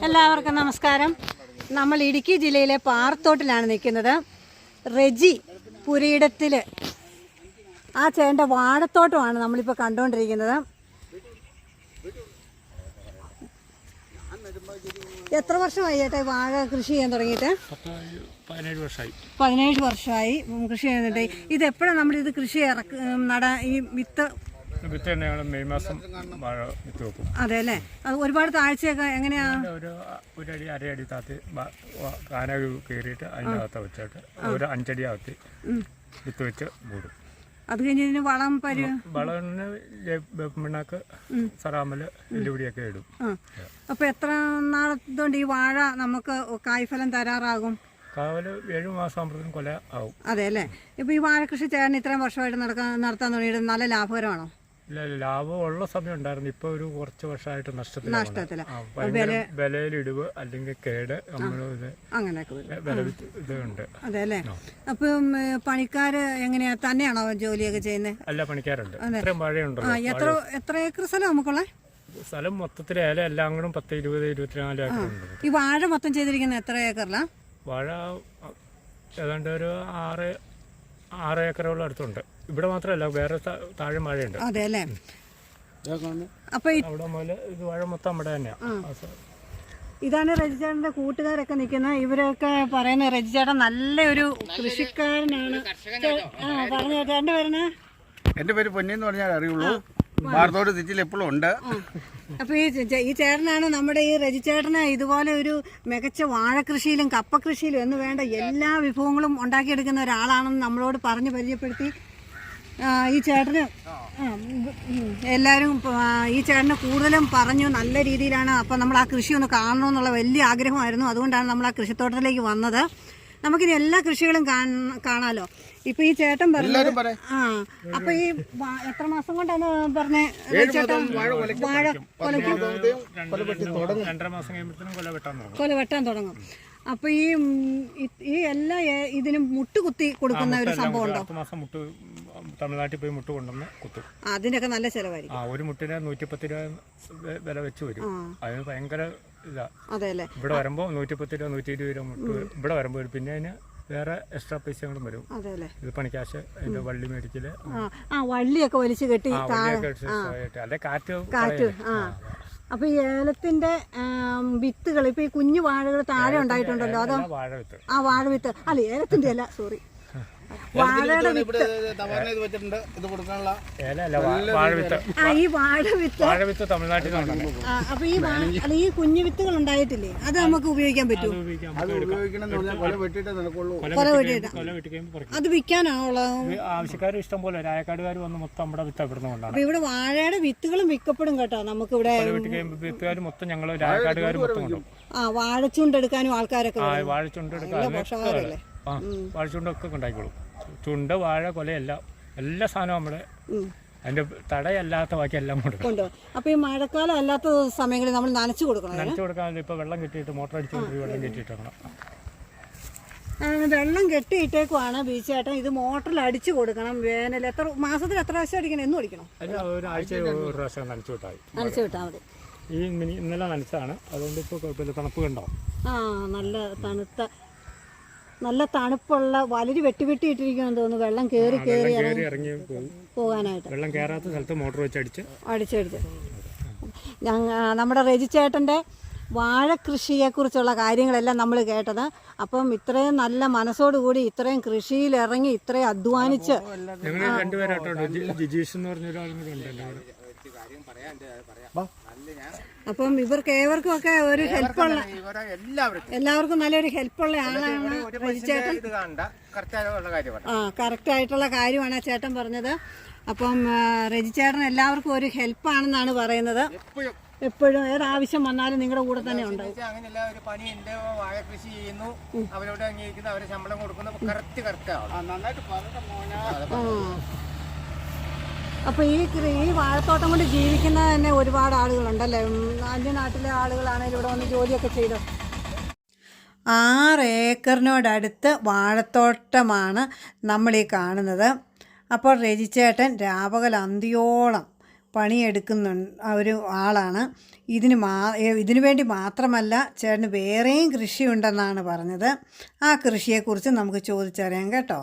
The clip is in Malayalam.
എല്ലാവർക്കും നമസ്കാരം. നമ്മൾ ഇടുക്കി ജില്ലയിലെ പാറത്തോട്ടിലാണ് നിൽക്കുന്നത്. റെജി പുരയിടത്തിൽ ആ ചേട്ടൻ്റെ വാഴത്തോട്ടമാണ് നമ്മളിപ്പോൾ കണ്ടുകൊണ്ടിരിക്കുന്നത്. എത്ര വർഷമായി ചേട്ടാ വാഴ കൃഷി ചെയ്യാൻ തുടങ്ങിയിട്ട്? 17 വർഷമായി കൃഷി ചെയ്യുന്നുണ്ട്. ഇതെപ്പോഴാണ് നമ്മളിത് കൃഷി ഈ വിത്ത് മെയ് മാസം വാഴ വിത്ത് വെക്കും. അതെ അല്ലേ? അത് ഒരുപാട് താഴ്ചയൊക്കെ എങ്ങനെയാ? ഒരു അടി അരയടി താത്തി കാന കയറിയിട്ട് അതിനകത്ത് വെച്ചിട്ട് ഒരു 5 അടി ആത്തി വിത്ത് വെച്ച് മൂടും. അത് കഴിഞ്ഞ് വളം വളത്തിന് പിണ്ണാക്ക്, സറാമല്, എല്ലുപൊടിയൊക്കെ ഇടും. അപ്പൊ എത്ര നാളത്തോണ്ട് ഈ വാഴ നമുക്ക് കായ്ഫലം തരാറാകും? കാവല് 7 മാസം ആകുമ്പോഴത്തേക്കും കൊല ആവും. അതെ അല്ലേ? ഇപ്പൊ ഈ വാഴ കൃഷി ചേട്ടൻ ഇത്രയും വർഷമായിട്ട് നടത്താൻ തുടങ്ങിയിട്ട് നല്ല ലാഭകരമാണോ? ഇല്ല, ലാഭം ഉള്ള സമയം ഉണ്ടായിരുന്നു. ഇപ്പൊ ഒരു കുറച്ച് വർഷമായിട്ട് നഷ്ടത്തിലാണ്. വിലയിലിടിവ് അല്ലെങ്കിൽ കേട് അങ്ങനെയൊക്കെ ഇതുണ്ട്. അതെ അല്ലേ? അപ്പം പണിക്കാര് എങ്ങനെയാ, തന്നെയാണോ ജോലിയൊക്കെ ചെയ്യുന്നത്? അല്ല, പണിക്കാരുണ്ട്. ഇത്രയും വാഴയുണ്ടല്ലോ. എത്ര ഏക്കർ സ്ഥലം നമുക്കുള്ള സ്ഥലം മൊത്തത്തിൽ എല്ലാം കൂടെ 10, 20, 24 ഏക്കറുണ്ട്. ഈ വാഴ മൊത്തം ചെയ്തിരിക്കുന്നത് എത്ര ഏക്കറിലാ? വാഴ ഏതാണ്ട് ഒരു 6 ഏക്കറോളം അടുത്തുണ്ട്. ഇവിടെ മാത്രമല്ല, വേറെ താഴെ മഴയുണ്ട്. അതെ അല്ലേ? അപ്പൊ അവിടെ മുതൽ ഇത് വാഴ മൊത്തം നമ്മുടെ തന്നെയാ. ഇതാണ് റെജിച്ചേട്ടന്റെ കൂട്ടുകാരൊക്കെ നിൽക്കുന്നത്. ഇവരൊക്കെ പറയുന്ന റെജിച്ചേട്ടൻ നല്ലൊരു കൃഷിക്കാരനാണ്. പറഞ്ഞു ചേട്ടൻ്റെ പേരെന്നാ? എന്റെ പേര് പൊന്നിന്ന് പറഞ്ഞാൽ അറിയുള്ളൂ. പാറത്തോട് തിച്ചിൽ എപ്പോഴും ഉണ്ട്. അപ്പൊ ഈ ചേട്ടനാണ് നമ്മുടെ ഈ റെജിച്ചേട്ടന് ഇതുപോലെ ഒരു മികച്ച വാഴക്കൃഷിയിലും കപ്പ കൃഷിയിലും എന്ന് വേണ്ട എല്ലാ വിഭവങ്ങളും ഉണ്ടാക്കിയെടുക്കുന്ന ഒരാളാണെന്ന് നമ്മളോട് പറഞ്ഞ് പരിചയപ്പെടുത്തി. ഈ ചേട്ടന് എല്ലാവരും ഈ ചേട്ടന് കൂടുതലും പറഞ്ഞു നല്ല രീതിയിലാണ്. അപ്പം നമ്മൾ ആ കൃഷി ഒന്ന് കാണണമെന്നുള്ള വലിയ ആഗ്രഹമായിരുന്നു. അതുകൊണ്ടാണ് നമ്മൾ ആ കൃഷിത്തോട്ടത്തിലേക്ക് വന്നത്. നമുക്കിനി എല്ലാ കൃഷികളും കാണാലോ. ഇപ്പൊ ഈ ചേട്ടൻ പറഞ്ഞു അപ്പൊ ഈ എത്ര മാസം കൊണ്ടാണ് പറഞ്ഞേ ചേട്ടൻ വാഴ കൊല വെട്ടാൻ തുടങ്ങും? അപ്പൊ ഈ എല്ലാ ഇതിനും മുട്ടുകുത്തി കൊടുക്കുന്ന ഒരു സംഭവം ഉണ്ടോ? തമിഴ്നാട്ടിൽ പോയി മുട്ട് കൊണ്ടുവന്ന് കുത്തും. അതിനൊക്കെ നല്ല ചെലവായിരിക്കും. ഒരു മുട്ടിന് 110 രൂപ വില വെച്ച് വരും. അതിന് ഭയങ്കര ഇതാ. അതെ അല്ലേ? ഇവിടെ വരുമ്പോ 110 രൂപ 120 രൂപ മുട്ട് ഇവിടെ വരുമ്പോ വരും. പിന്നെ അതിന് വേറെ എക്സ്ട്രാ പൈസകളും വരും. ഇത് പണിക്കാശ്, അതിന്റെ വള്ളി മേടിക്കല്, വള്ളിയൊക്കെ വലിച്ചു കെട്ടി അല്ലെ കാറ്റ്. അപ്പൊ ഈ ഏലത്തിന്റെ വിത്തുകൾ ഇപ്പൊ ഈ കുഞ്ഞു വാഴകൾ താഴെ ഉണ്ടായിട്ടുണ്ടല്ലോ, അതോ? വാഴ വിത്ത് അല്ല, ഏലത്തിന്റെ അല്ല, സോറി, വാഴയുടെ വിത്ത്. ഈ വാഴവിത്ത് തമിഴ്നാട്ടിൽ. അപ്പൊ ഈ കുഞ്ഞു വിത്തുകൾ ഉണ്ടായിട്ടില്ലേ, അത് നമുക്ക് ഉപയോഗിക്കാൻ പറ്റും? അത് വിൽക്കാനാണുള്ള ആവശ്യക്കാർ ഇഷ്ടം പോലെ, രായക്കാടുകാർ വന്ന് മൊത്തം നമ്മുടെ വിത്ത് ഇവിടുന്ന് കൊണ്ടാണ്. അപ്പൊ ഇവിടെ വാഴയുടെ വിത്തുകളും വിൽക്കപ്പെടും കേട്ടോ. നമുക്ക് ഇവിടെ വിത്തുകാർ മൊത്തം ഞങ്ങൾ രായക്കാടുകാർ മൊത്തം കൊണ്ടും. വാഴച്ചുണ്ടെടുക്കാനും ആൾക്കാരൊക്കെ വാഴച്ചുണ്ടെടുക്കാനല്ലേ, വാഴച്ചുണ്ടൊക്കെ ഉണ്ടായിക്കോളും. ചുണ്ട്, വാഴ, കൊലയെല്ലാം എല്ലാ സാധനവും നമ്മുടെ അതിന്റെ തടയല്ലാത്ത ബാക്കി എല്ലാം കൊടുക്കും. അപ്പൊ ഈ മഴക്കാലം അല്ലാത്ത സമയങ്ങളിൽ നമ്മൾ നനച്ചു കൊടുക്കാൻ ഇപ്പൊ വെള്ളം കെട്ടിയിട്ട് മോട്ടർ അടിച്ചുകൊണ്ട് വെള്ളം കെട്ടിയിട്ടാണ്. വെള്ളം കെട്ടിയിട്ടേക്കുവാണ് ബീച്ചേട്ടൻ. ഇത് മോട്ടറിൽ അടിച്ചു കൊടുക്കണം. വേനൽ മാസത്തിൽ എത്ര പ്രാവശ്യം അടിക്കണം? എന്നും അടിക്കണം? ഒരാഴ്ച ഒരു പ്രാവശ്യം നനച്ചു വിട്ടാൽ മതി. ഈ ഇന്നലെ നനച്ചാണ്, അതുകൊണ്ട് ഇപ്പൊ കുഴപ്പമില്ല. തണുപ്പ് കണ്ടോ? നല്ല തണുപ്പുള്ള വലിയ വെട്ടിയിട്ടിരിക്കുമെന്ന് തോന്നുന്നു. വെള്ളം കയറി ഇറങ്ങി പോകാനായിട്ട്. വെള്ളം കയറാത്ത സ്ഥലത്ത് മോട്ടോർ വെച്ച് അടിച്ചെടുത്ത് നമ്മുടെ റെജിച്ചേട്ടൻ്റെ വാഴക്കൃഷിയെക്കുറിച്ചുള്ള കാര്യങ്ങളെല്ലാം നമ്മൾ കേട്ടത്. അപ്പം ഇത്രയും നല്ല മനസ്സോടുകൂടി ഇത്രയും കൃഷിയിൽ ഇറങ്ങി ഇത്രയും അധ്വാനിച്ച് അപ്പം ഇവർക്ക് ഏവർക്കും ഒക്കെ ഒരു ഹെൽപ്പുള്ള, എല്ലാവർക്കും നല്ലൊരു ഹെൽപ്പുള്ള ആളാണ് റെജിച്ചേട്ടൻ. കറക്റ്റ് ആയിട്ടുള്ള കാര്യമാണ് ചേട്ടൻ പറഞ്ഞത്. അപ്പം റെജിച്ചേട്ടൻ എല്ലാവർക്കും ഒരു ഹെൽപ്പാണെന്നാണ് പറയുന്നത്. എപ്പോഴും ഏതാവശ്യം വന്നാലും നിങ്ങളുടെ കൂടെ തന്നെ ഉണ്ട്. അപ്പൊ ഈ വാഴത്തോട്ടം കൊണ്ട് ജീവിക്കുന്ന തന്നെ ഒരുപാട് ആളുകളുണ്ടല്ലേ? അന്യനാട്ടിലെ ആളുകളാണെങ്കിലും ഇവിടെ വന്ന് ജോലിയൊക്കെ ചെയ്തു. 6 ഏക്കറിനോടടുത്ത് വാഴത്തോട്ടമാണ് നമ്മളീ കാണുന്നത്. അപ്പോൾ റെജിച്ചേട്ടൻ രാപകൽ അന്തിയോളം പണിയെടുക്കുന്ന ഒരു ആളാണ്. ഇതിനു വേണ്ടി മാത്രമല്ല, ചേട്ടന് വേറെയും കൃഷിയുണ്ടെന്നാണ് പറഞ്ഞത്. ആ കൃഷിയെക്കുറിച്ച് നമുക്ക് ചോദിച്ചറിയാം കേട്ടോ.